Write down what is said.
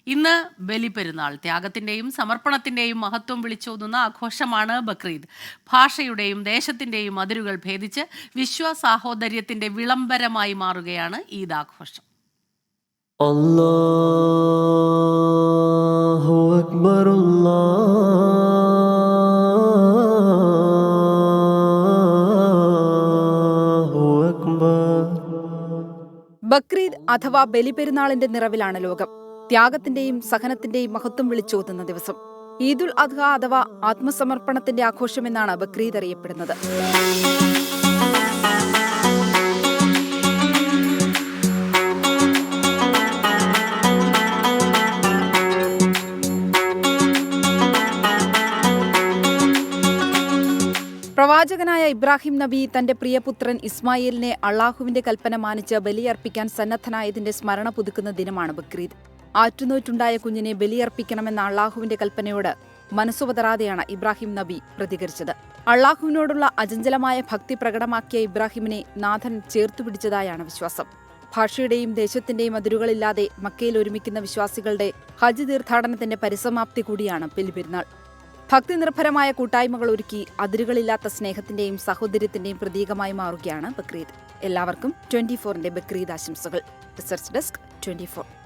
ഇന്ന് ബലിപ്പെരുന്നാൾ. ത്യാഗത്തിന്റെയും സമർപ്പണത്തിന്റെയും മഹത്വം വിളിച്ചോതുന്ന ആഘോഷമാണ് ബക്രീദ്. ഭാഷയുടെയും ദേശത്തിന്റെയും അതിരുകൾ ഭേദിച്ച് വിശ്വസാഹോദര്യത്തിന്റെ വിളംബരമായി മാറുകയാണ് ഈദ് ആഘോഷം. അല്ലാഹു അക്ബർ, അല്ലാഹു അക്ബർ. ബക്രീദ് അഥവാ ബലിപെരുന്നാളിന്റെ നിറവിലാണ് ലോകം. ത്യാഗത്തിന്റെയും സഹനത്തിന്റെയും മഹത്വം വിളിച്ചോതുന്ന ദിവസം. ഈദുൽ അദ്ഹ അഥവാ ആത്മസമർപ്പണത്തിന്റെ ആഘോഷമെന്നാണ് ബക്രീദ് അറിയപ്പെടുന്നത്. പ്രവാചകനായ ഇബ്രാഹിം നബി തന്റെ പ്രിയപുത്രൻ ഇസ്മായിലിനെ അള്ളാഹുവിന്റെ കൽപ്പന മാനിച്ച് ബലിയർപ്പിക്കാൻ സന്നദ്ധനായതിന്റെ സ്മരണ പുതുക്കുന്ന ദിനമാണ് ബക്രീദ്. ആറ്റുനോറ്റുണ്ടായ കുഞ്ഞിനെ ബലിയർപ്പിക്കണമെന്ന അള്ളാഹുവിന്റെ കൽപ്പനയോട് മനസ്സുപതറാതെയാണ് ഇബ്രാഹിം നബി പ്രതികരിച്ചത്. അള്ളാഹുവിനോടുള്ള അചഞ്ചലമായ ഭക്തി പ്രകടമാക്കിയ ഇബ്രാഹിമിനെ നാഥൻ ചേർത്തുപിടിച്ചതായാണ് വിശ്വാസം. ഭാഷയുടെയും ദേശത്തിന്റെയും അതിരുകളില്ലാതെ മക്കയിൽ ഒരുമിക്കുന്ന വിശ്വാസികളുടെ ഹജ്ജ് തീർത്ഥാടനത്തിന്റെ പരിസമാപ്തി കൂടിയാണ് ബലിപെരുന്നാൾ. ഭക്തി നിർഭരമായ കൂട്ടായ്മകൾ ഒരുക്കി അതിരുകളില്ലാത്ത സ്നേഹത്തിന്റെയും സഹോദര്യത്തിന്റെയും പ്രതീകമായി മാറുകയാണ് ബക്രീദ്. എല്ലാവർക്കും 24ന്റെ ബക്രീദ് ആശംസകൾ. Research desk 24.